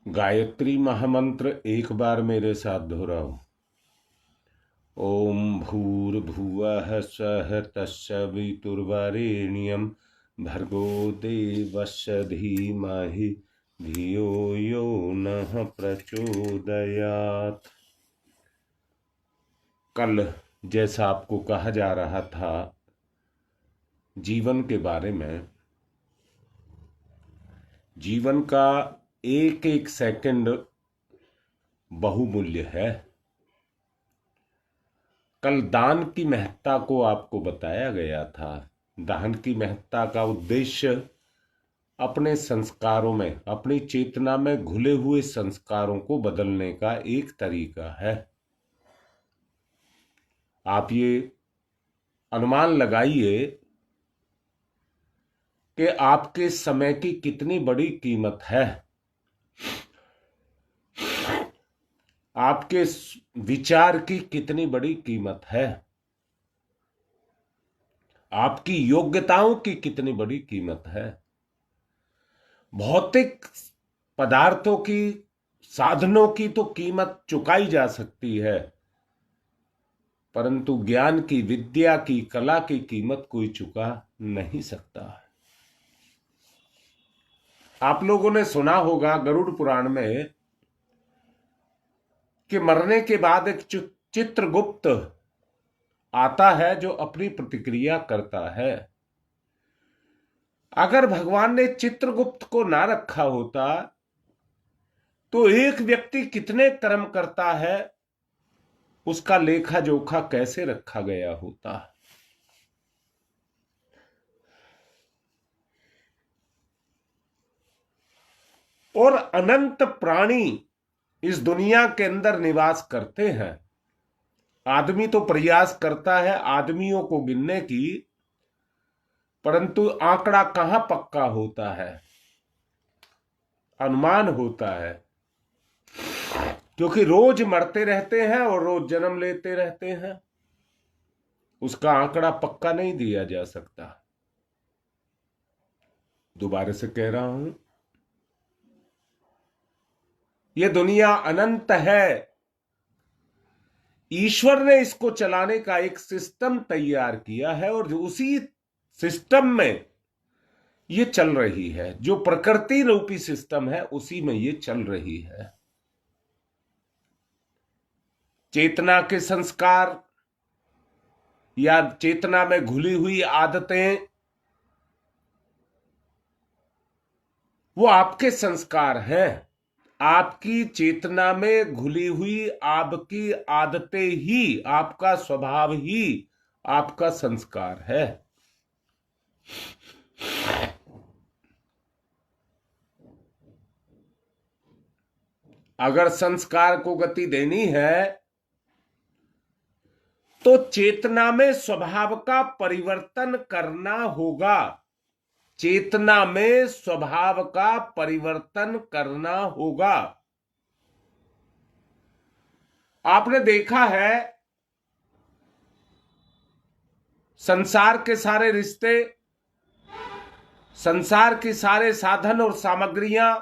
गायत्री महामंत्र एक बार मेरे साथ दोहराओ। ओम भूर्भुवः स्वः तत्सवितुर्वरेण्यं भर्गो देवस्य धीमहि धियो यो नः प्रचोदयात्। कल जैसा आपको कहा जा रहा था जीवन के बारे में, जीवन का एक एक सेकंड बहुमूल्य है। कल दान की महत्ता को आपको बताया गया था। दान की महत्ता का उद्देश्य अपने संस्कारों में, अपनी चेतना में घुले हुए संस्कारों को बदलने का एक तरीका है। आप ये अनुमान लगाइए कि आपके समय की कितनी बड़ी कीमत है, आपके विचार की कितनी बड़ी कीमत है, आपकी योग्यताओं की कितनी बड़ी कीमत है। भौतिक पदार्थों की, साधनों की तो कीमत चुकाई जा सकती है, परंतु ज्ञान की, विद्या की, कला की कीमत कोई चुका नहीं सकता। आप लोगों ने सुना होगा गरुड़ पुराण में कि मरने के बाद एक चित्रगुप्त आता है जो अपनी प्रतिक्रिया करता है। अगर भगवान ने चित्रगुप्त को ना रखा होता तो एक व्यक्ति कितने कर्म करता है उसका लेखा जोखा कैसे रखा गया होता। और अनंत प्राणी इस दुनिया के अंदर निवास करते हैं। आदमी तो प्रयास करता है आदमियों को गिनने की, परंतु आंकड़ा कहां पक्का होता है, अनुमान होता है, क्योंकि रोज मरते रहते हैं और रोज जन्म लेते रहते हैं। उसका आंकड़ा पक्का नहीं दिया जा सकता। दोबारा से कह रहा हूं, यह दुनिया अनंत है। ईश्वर ने इसको चलाने का एक सिस्टम तैयार किया है और उसी सिस्टम में ये चल रही है। जो प्रकृति रूपी सिस्टम है उसी में ये चल रही है। चेतना के संस्कार या चेतना में घुली हुई आदतें, वो आपके संस्कार हैं। आपकी चेतना में घुली हुई आपकी आदतें ही, आपका स्वभाव ही आपका संस्कार है। अगर संस्कार को गति देनी है तो चेतना में स्वभाव का परिवर्तन करना होगा। चेतना में स्वभाव का परिवर्तन करना होगा। आपने देखा है संसार के सारे रिश्ते, संसार के सारे साधन और सामग्रियां,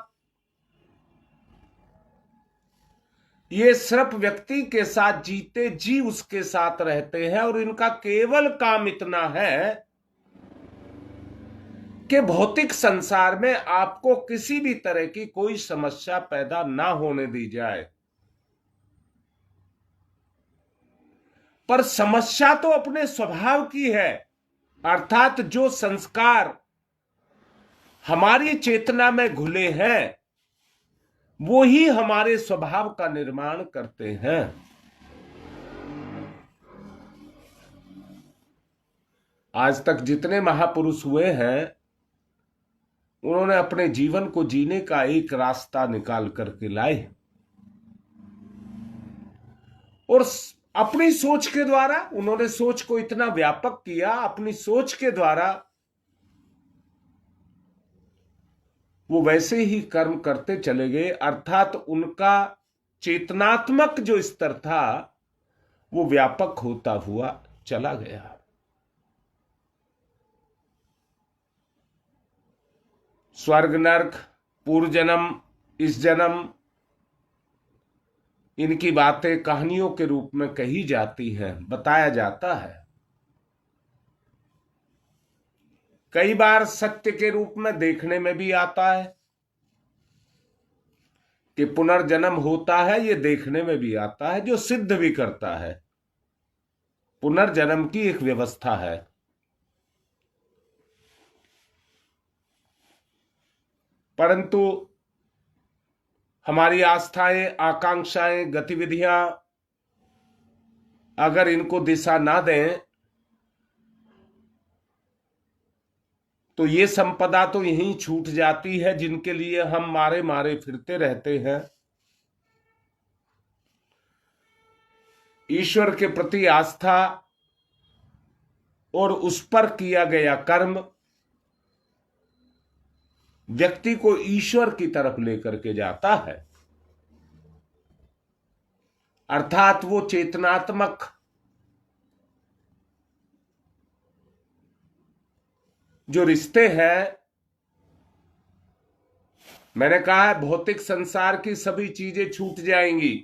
ये सिर्फ व्यक्ति के साथ जीते जी उसके साथ रहते हैं और इनका केवल काम इतना है कि भौतिक संसार में आपको किसी भी तरह की कोई समस्या पैदा ना होने दी जाए। पर समस्या तो अपने स्वभाव की है, अर्थात जो संस्कार हमारी चेतना में घुले हैं वो ही हमारे स्वभाव का निर्माण करते हैं। आज तक जितने महापुरुष हुए हैं उन्होंने अपने जीवन को जीने का एक रास्ता निकाल करके लाए और अपनी सोच के द्वारा उन्होंने सोच को इतना व्यापक किया, अपनी सोच के द्वारा वो वैसे ही कर्म करते चले गए। अर्थात उनका चेतनात्मक जो स्तर था वो व्यापक होता हुआ चला गया। स्वर्ग नरक, पूर्व जन्म, इस जन्म, इनकी बातें कहानियों के रूप में कही जाती हैं, बताया जाता है। कई बार सत्य के रूप में देखने में भी आता है कि पुनर्जन्म होता है, ये देखने में भी आता है, जो सिद्ध भी करता है पुनर्जन्म की एक व्यवस्था है। परंतु हमारी आस्थाएं, आकांक्षाएं, गतिविधियां अगर इनको दिशा ना दें तो ये संपदा तो यहीं छूट जाती है जिनके लिए हम मारे मारे फिरते रहते हैं। ईश्वर के प्रति आस्था और उस पर किया गया कर्म व्यक्ति को ईश्वर की तरफ लेकर के जाता है, अर्थात वो चेतनात्मक जो रिश्ते हैं, मैंने कहा है भौतिक संसार की सभी चीजें छूट जाएंगी,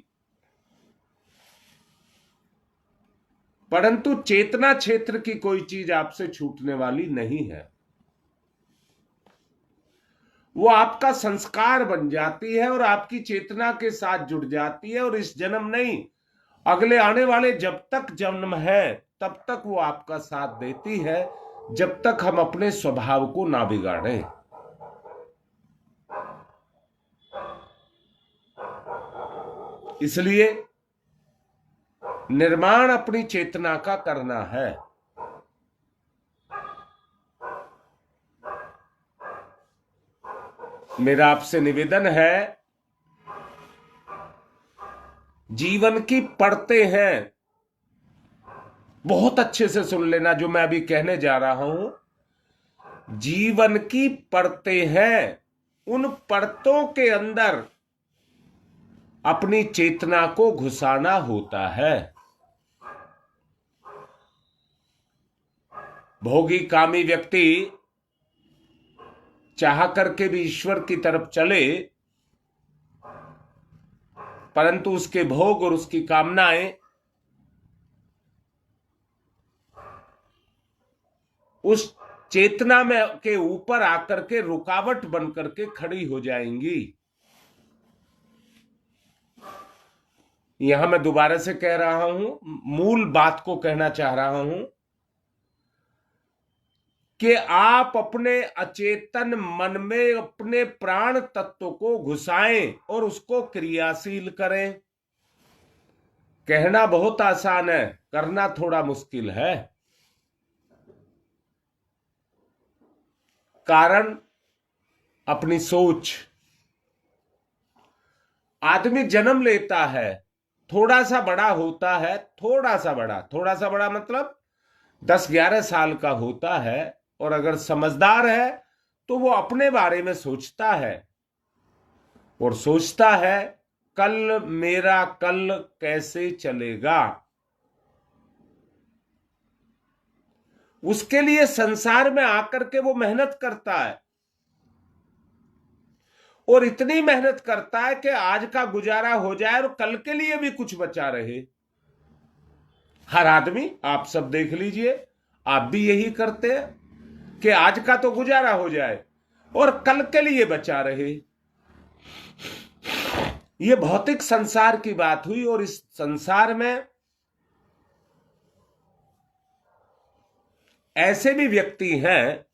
परंतु चेतना क्षेत्र की कोई चीज आपसे छूटने वाली नहीं है। वो आपका संस्कार बन जाती है और आपकी चेतना के साथ जुड़ जाती है, और इस जन्म नहीं, अगले आने वाले जब तक जन्म है तब तक वो आपका साथ देती है, जब तक हम अपने स्वभाव को ना बिगाड़ें। इसलिए निर्माण अपनी चेतना का करना है। मेरा आपसे निवेदन है, जीवन की पढ़ते हैं, बहुत अच्छे से सुन लेना जो मैं अभी कहने जा रहा हूं। जीवन की पढ़ते हैं, उन पढ़तों के अंदर अपनी चेतना को घुसाना होता है। भोगी कामी व्यक्ति चाह करके भी ईश्वर की तरफ चले, परंतु उसके भोग और उसकी कामनाएं उस चेतना में के ऊपर आकर के रुकावट बन करके खड़ी हो जाएंगी। यहां मैं दोबारा से कह रहा हूं, मूल बात को कहना चाह रहा हूं कि आप अपने अचेतन मन में अपने प्राण तत्व को घुसाएं और उसको क्रियाशील करें। कहना बहुत आसान है, करना थोड़ा मुश्किल है। कारण अपनी सोच। आदमी जन्म लेता है, थोड़ा सा बड़ा होता है, थोड़ा सा बड़ा मतलब 10-11 साल का होता है, और अगर समझदार है तो वो अपने बारे में सोचता है, और सोचता है कल मेरा कल कैसे चलेगा। उसके लिए संसार में आकर के वो मेहनत करता है, और इतनी मेहनत करता है कि आज का गुजारा हो जाए और कल के लिए भी कुछ बचा रहे। हर आदमी, आप सब देख लीजिए, आप भी यही करते हैं कि आज का तो गुजारा हो जाए और कल के लिए बचा रहे। ये भौतिक संसार की बात हुई, और इस संसार में ऐसे भी व्यक्ति हैं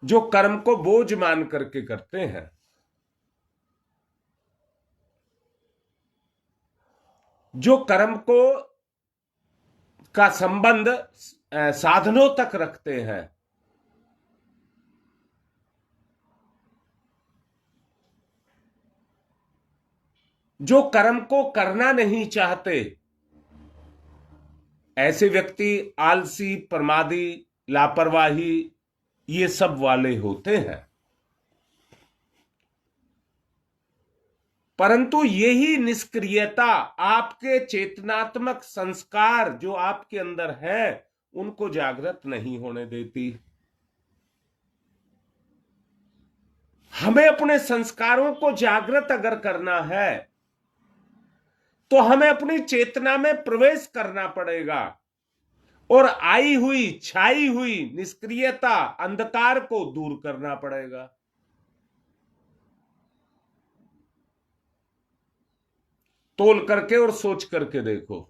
जो कर्म को बोझ मान करके करते हैं, जो कर्म को का संबंध साधनों तक रखते हैं, जो कर्म को करना नहीं चाहते। ऐसे व्यक्ति आलसी, प्रमादी, लापरवाही, ये सब वाले होते हैं। परंतु यही निष्क्रियता आपके चेतनात्मक संस्कार जो आपके अंदर है उनको जागृत नहीं होने देती। हमें अपने संस्कारों को जागृत अगर करना है तो हमें अपनी चेतना में प्रवेश करना पड़ेगा और आई हुई छाई हुई निष्क्रियता अंधकार को दूर करना पड़ेगा। तोल करके और सोच करके देखो,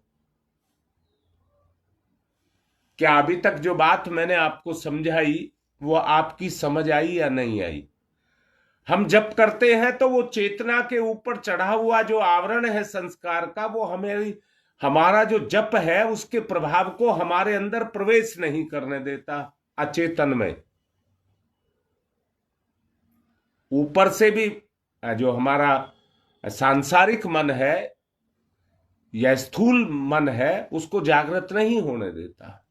क्या अभी तक जो बात मैंने आपको समझाई वो आपकी समझ आई या नहीं आई? हम जप करते हैं तो वो चेतना के ऊपर चढ़ा हुआ जो आवरण है संस्कार का, वो हमें हमारा जो जप है उसके प्रभाव को हमारे अंदर प्रवेश नहीं करने देता अचेतन में। ऊपर से भी जो हमारा सांसारिक मन है या स्थूल मन है उसको जागृत नहीं होने देता,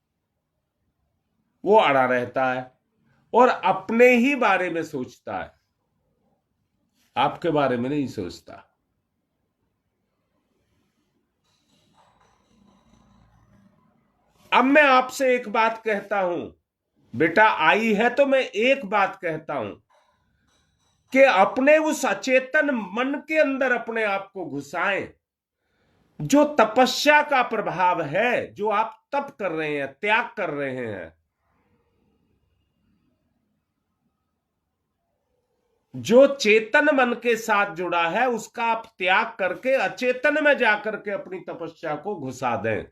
वो अड़ा रहता है और अपने ही बारे में सोचता है, आपके बारे में नहीं सोचता। अब मैं आपसे एक बात कहता हूं, बेटा आई है तो मैं एक बात कहता हूं कि अपने उस अचेतन मन के अंदर अपने आप को घुसाएं। जो तपस्या का प्रभाव है, जो आप तप कर रहे हैं, त्याग कर रहे हैं, जो चेतन मन के साथ जुड़ा है उसका आप त्याग करके अचेतन में जाकर के अपनी तपस्या को घुसा दें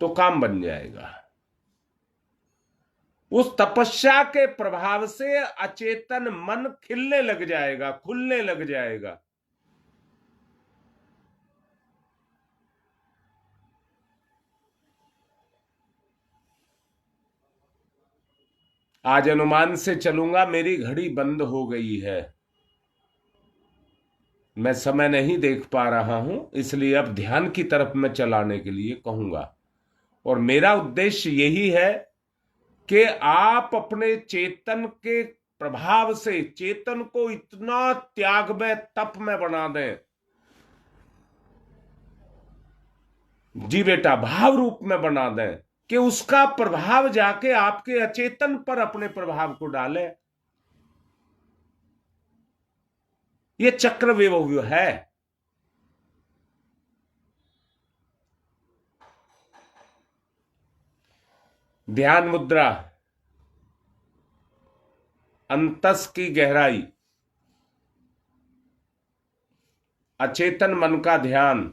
तो काम बन जाएगा। उस तपस्या के प्रभाव से अचेतन मन खिलने लग जाएगा, खुलने लग जाएगा। आज अनुमान से चलूंगा, मेरी घड़ी बंद हो गई है, मैं समय नहीं देख पा रहा हूं, इसलिए अब ध्यान की तरफ मैं चलाने के लिए कहूंगा। और मेरा उद्देश्य यही है कि आप अपने चेतन के प्रभाव से चेतन को इतना त्याग में, तप में बना दें, जी बेटा, भाव रूप में बना दें कि उसका प्रभाव जाके आपके अचेतन पर अपने प्रभाव को डाले। ये चक्रव्यूह है। ध्यान मुद्रा, अंतस की गहराई, अचेतन मन का ध्यान,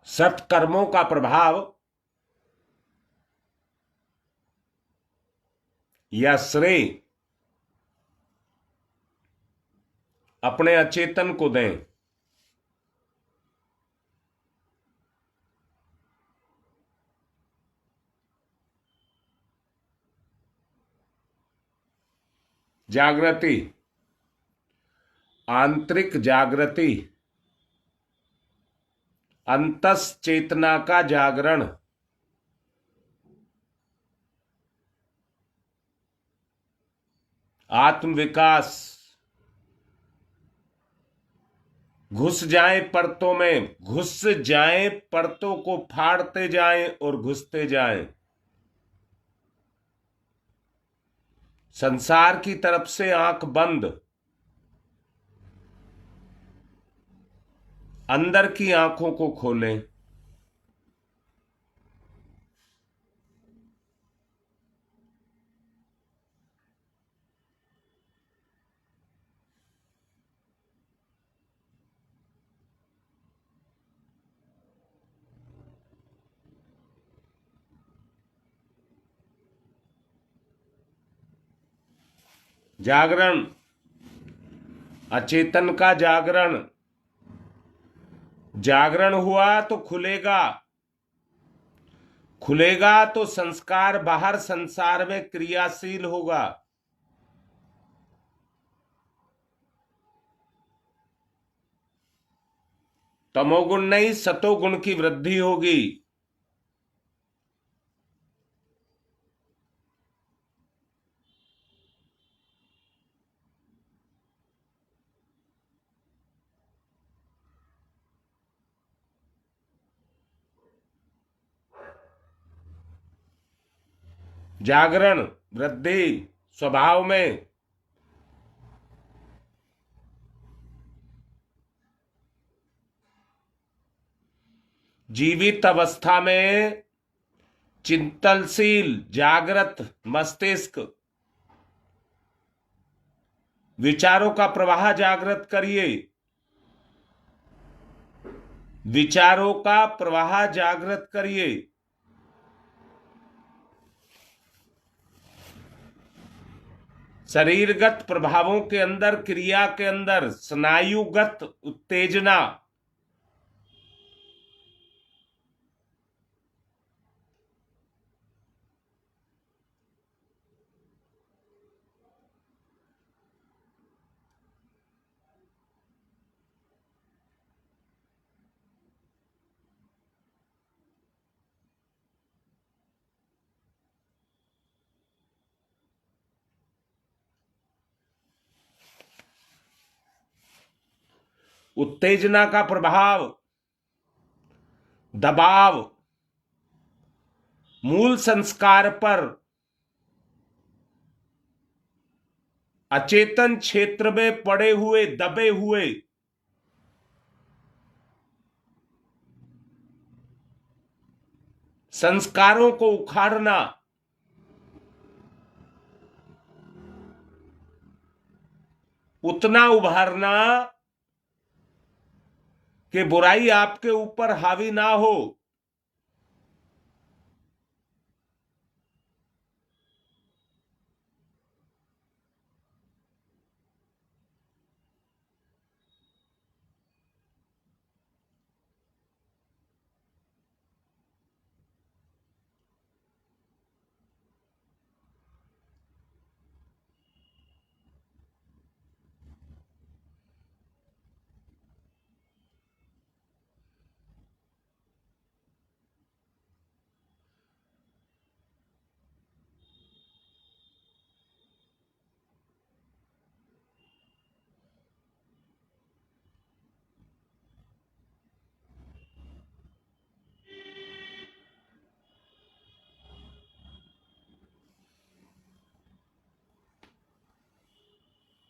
सत्कर्मों का प्रभाव या श्रेय अपने अचेतन को दें। जागृति, आंतरिक जागृति, अंतस चेतना का जागरण, आत्म विकास, घुस जाए परतों में, घुस जाए परतों को फाड़ते जाएं और घुसते जाएं। संसार की तरफ से आंख बंद, अंदर की आंखों को खोलें। जागरण, अचेतन का जागरण, जागरण हुआ तो खुलेगा, खुलेगा तो संस्कार बाहर संसार में क्रियाशील होगा। तमोगुण नहीं, सतोगुण की वृद्धि होगी। जागरण, वृद्धि स्वभाव में, जीवित अवस्था में चिंतनशील जागृत मस्तिष्क, विचारों का प्रवाह जागृत करिए, विचारों का प्रवाह जागृत करिए। शरीरगत प्रभावों के अंदर, क्रिया के अंदर स्नायुगत उत्तेजना, उत्तेजना का प्रभाव, दबाव मूल संस्कार पर अचेतन क्षेत्र में पड़े हुए दबे हुए संस्कारों को उखाड़ना, उतना उभारना कि बुराई आपके ऊपर हावी ना हो।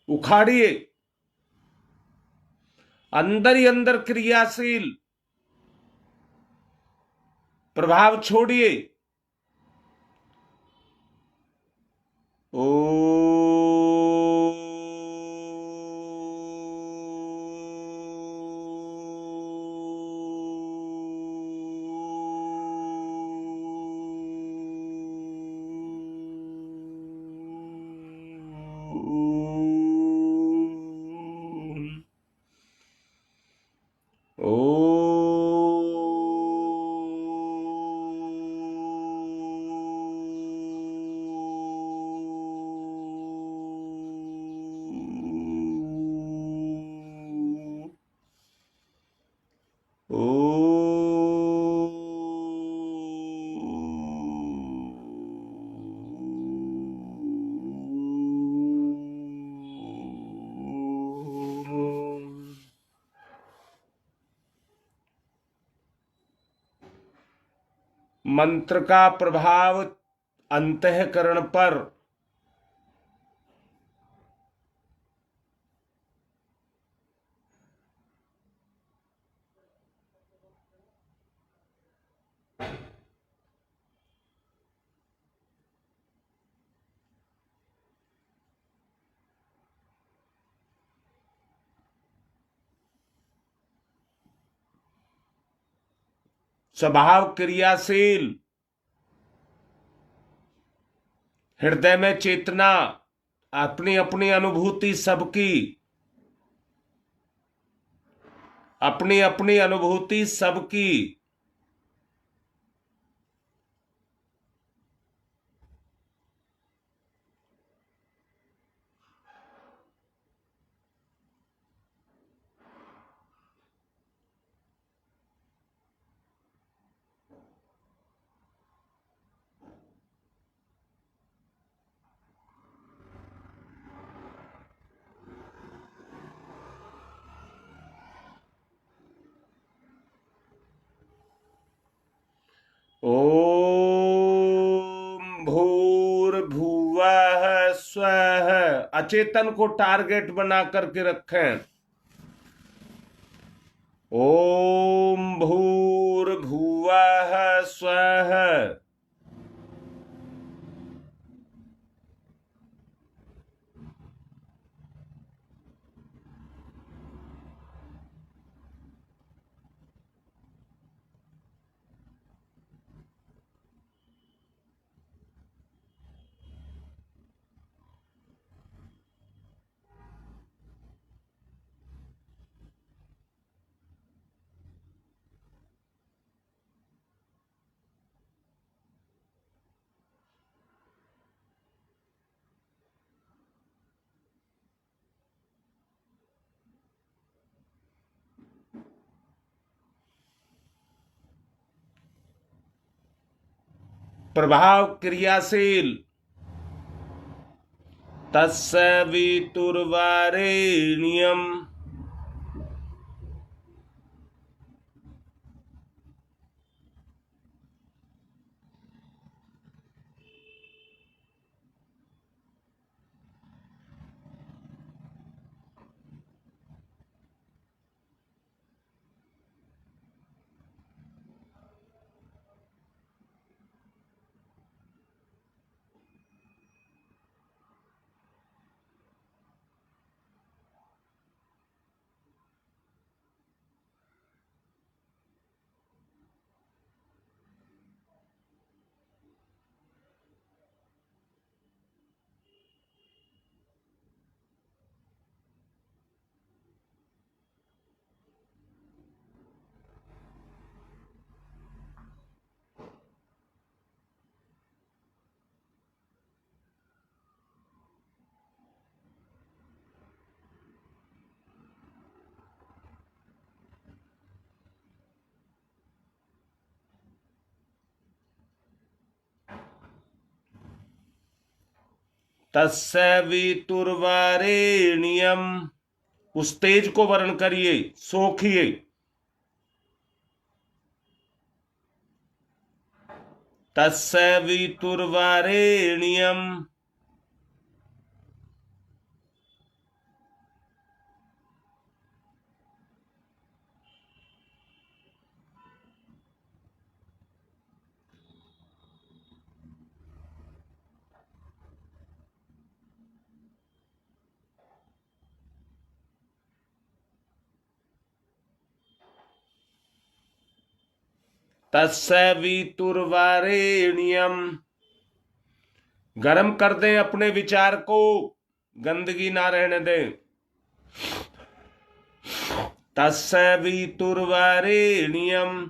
उखाड़िए, अंदर ही अंदर क्रियाशील प्रभाव छोड़िए। ओ मंत्र का प्रभाव अंतःकरण पर स्वभाव क्रियाशील, हृदय में चेतना, अपनी अपनी अनुभूति सबकी, अपनी अपनी अनुभूति सबकी। ओम भू अचेतन को टारगेट बना करके रखें। ओम भूर्भुवः स्वः। प्रभाव क्रियाशील। तस्य वितुर्वरेण्यम्। तस्य वितुर्वरेण्यम्। उस तेज को वर्ण करिए, सोखिए। तस्य वितुर्वरेण्यम्। तस्य वितुर्वरेण्यम्। गर्म कर दें अपने विचार को, गंदगी ना रहने दें। तस्य वितुर्वरेण्यम्।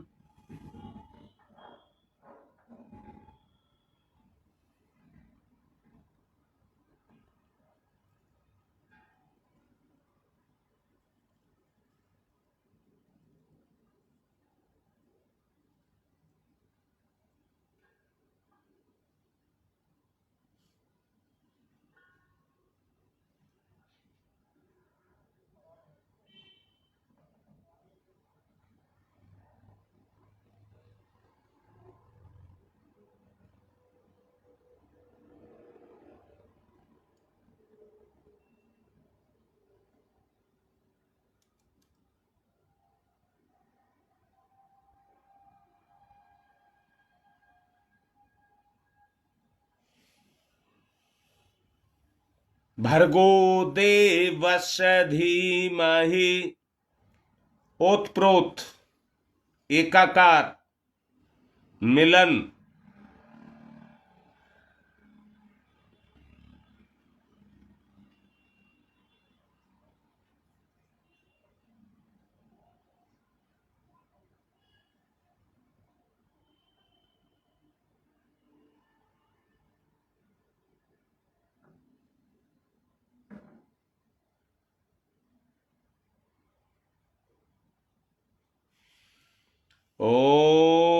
भर्गो देवस्य धीमहि। ओतप्रोत, एकाकार, मिलन। ओम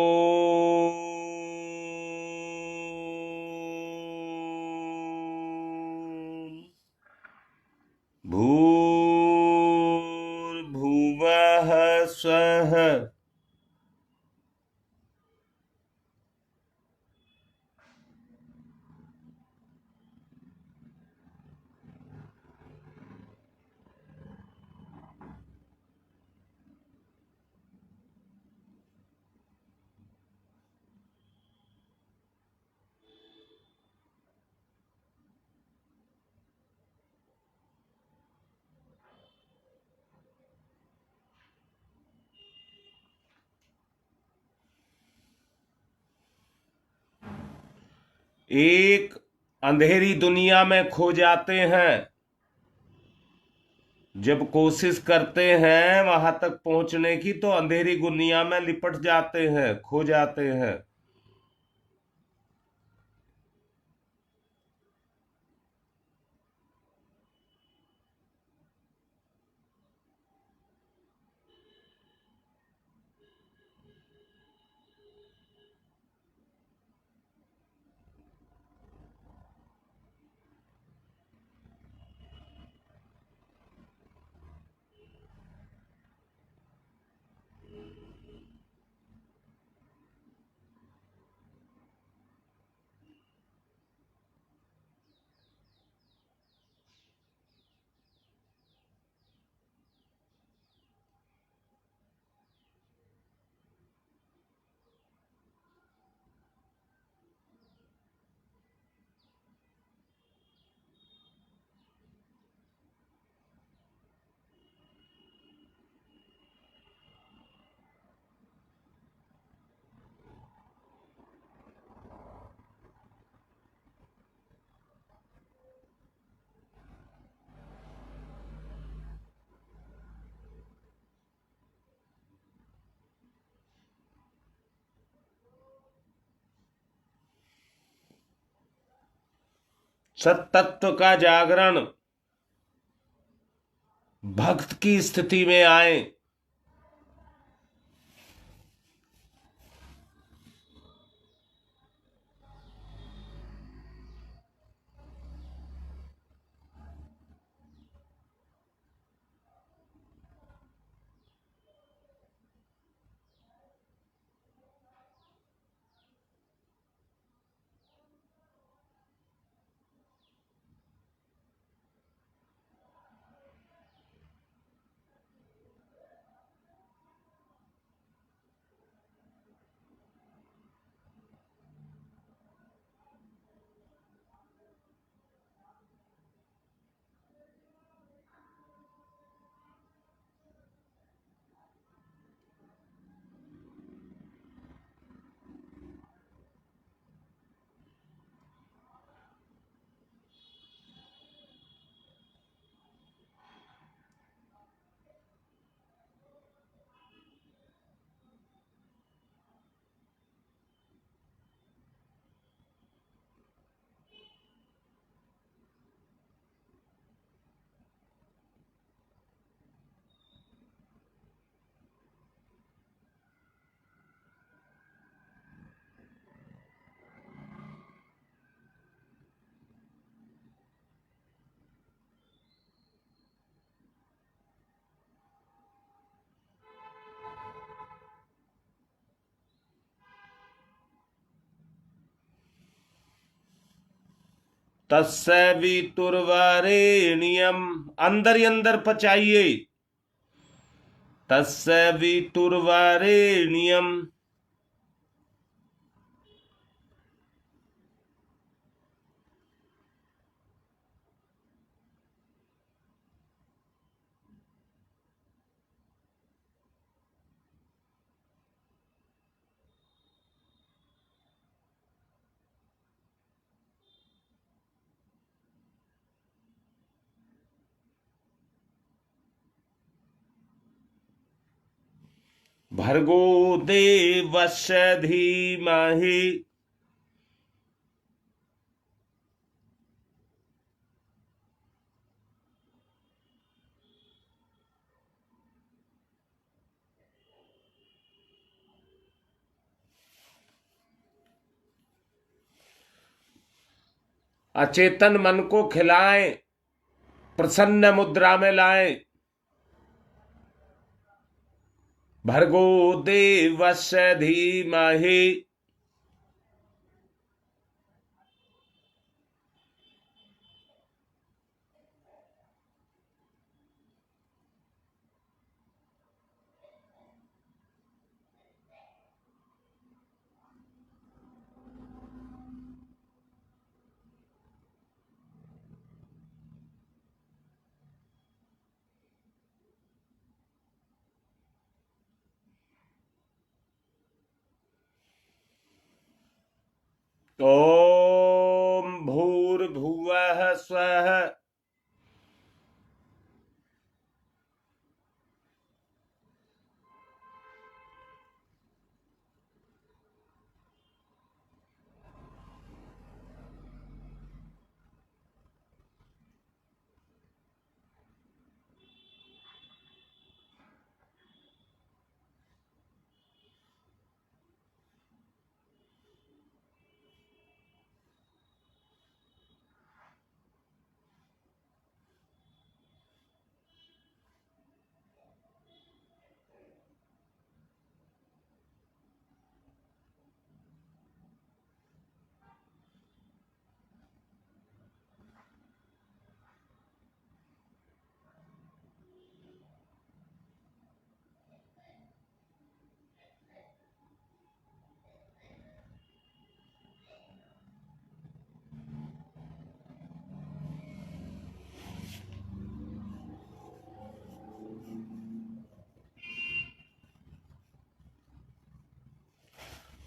भूर्भुवः स्वः। एक अंधेरी दुनिया में खो जाते हैं। जब कोशिश करते हैं वहां तक पहुंचने की तो अंधेरी दुनिया में लिपट जाते हैं, खो जाते हैं। सत्तत्व का जागरण भक्त की स्थिति में आए। तस्य वितुर्वरेण्यम, अंदर ही अंदर पचाइए। तस्य वितुर्वरेण्यम। भर्गो देवस्य धीमहि। अचेतन मन को खिलाएं, प्रसन्न मुद्रा में लाएं। भर्गो देवस्य धीमहि। ओ स्वः।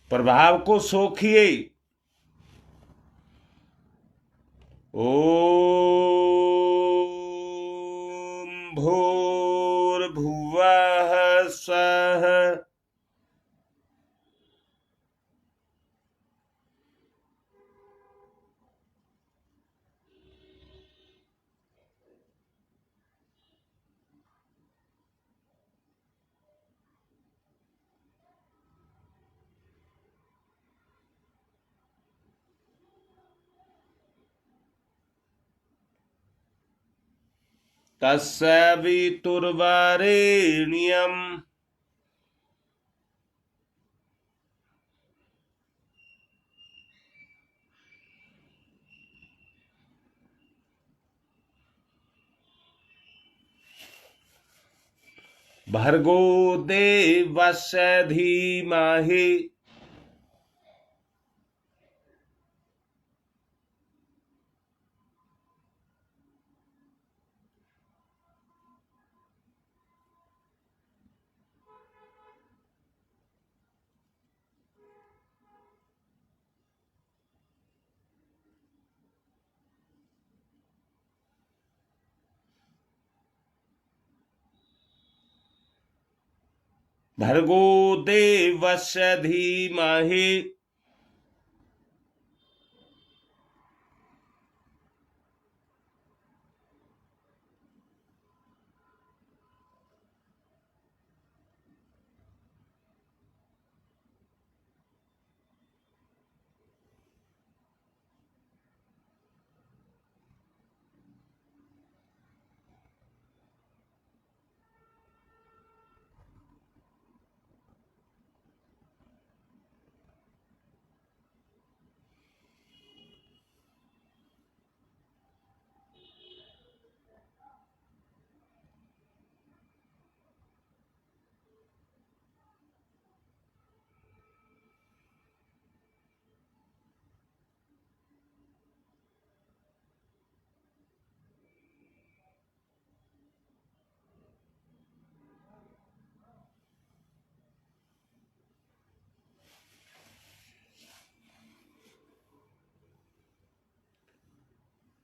प्रभाव को सोखिए। ओम भूर्भुवः स्वः। तत्सवितुर्वरेण्यम् भर्गो देवस्य धीमहि। भर्गो देवस्य धीमहि।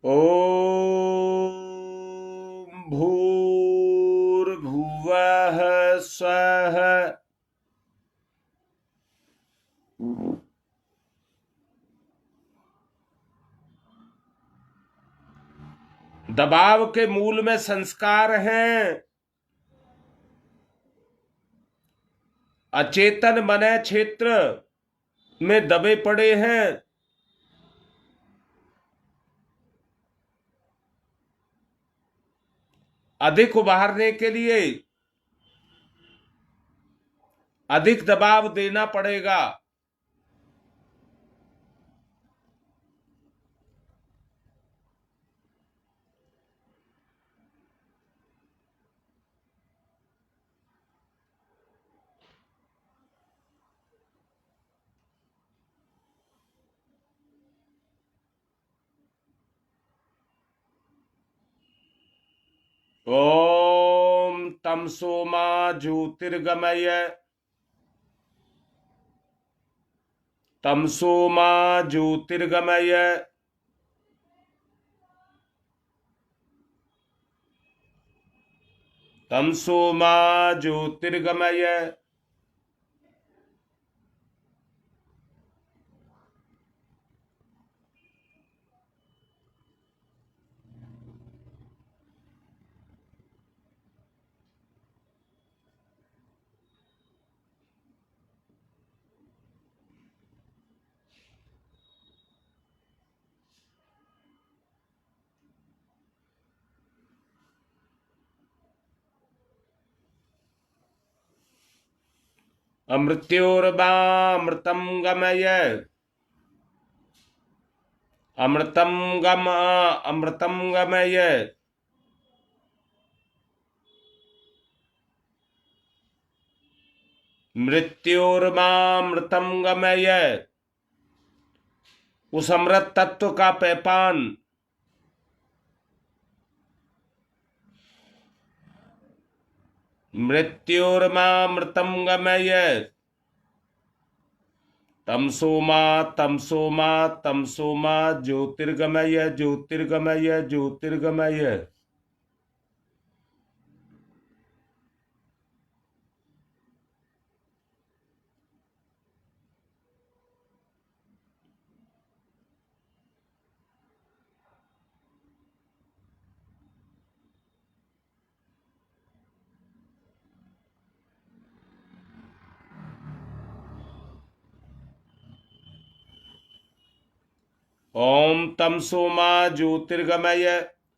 ओम भूर्भुवः स्वः। दबाव के मूल में संस्कार हैं। अचेतन मन क्षेत्र में दबे पड़े हैं। अधिक उभारने के लिए अधिक दबाव देना पड़ेगा। ओम तमसो मा ज्योतिर्गमय। तमसो मा ज्योतिर्गमय। तमसो मा ज्योतिर्गमय। अमृत्योर्वामृतं गमय। अमृतं गम अमृतं गमय। मृत्योर्मामृतं गमय। उस अमृत तत्व का पैपान मृत्योर्मामृतं गमय। तमसोमा तमसोमा तमसोमा ज्योतिर्गमय ज्योतिर्गमय ज्योतिर्गमय। ओम तमसोमा ज्योतिर्गमय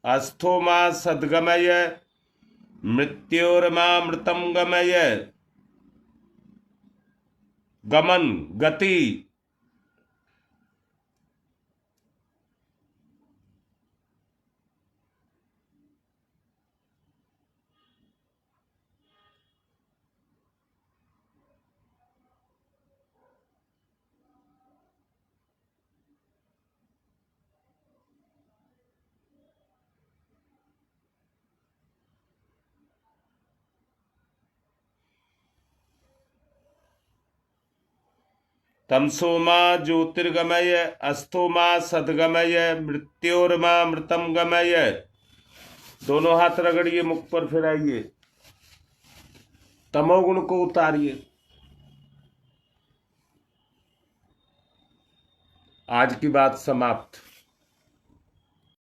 अस्थोमा सद्गमय मृत्योर्मामृतं गमय। गमन गति। तमसोमा ज्योतिर्गमय अस्थोमा सद्गमय मृत्योर्मामृतं गमय। दोनों हाथ रगड़िए, मुख पर फिराइए, तमोगुण को उतारिए। आज की बात समाप्त।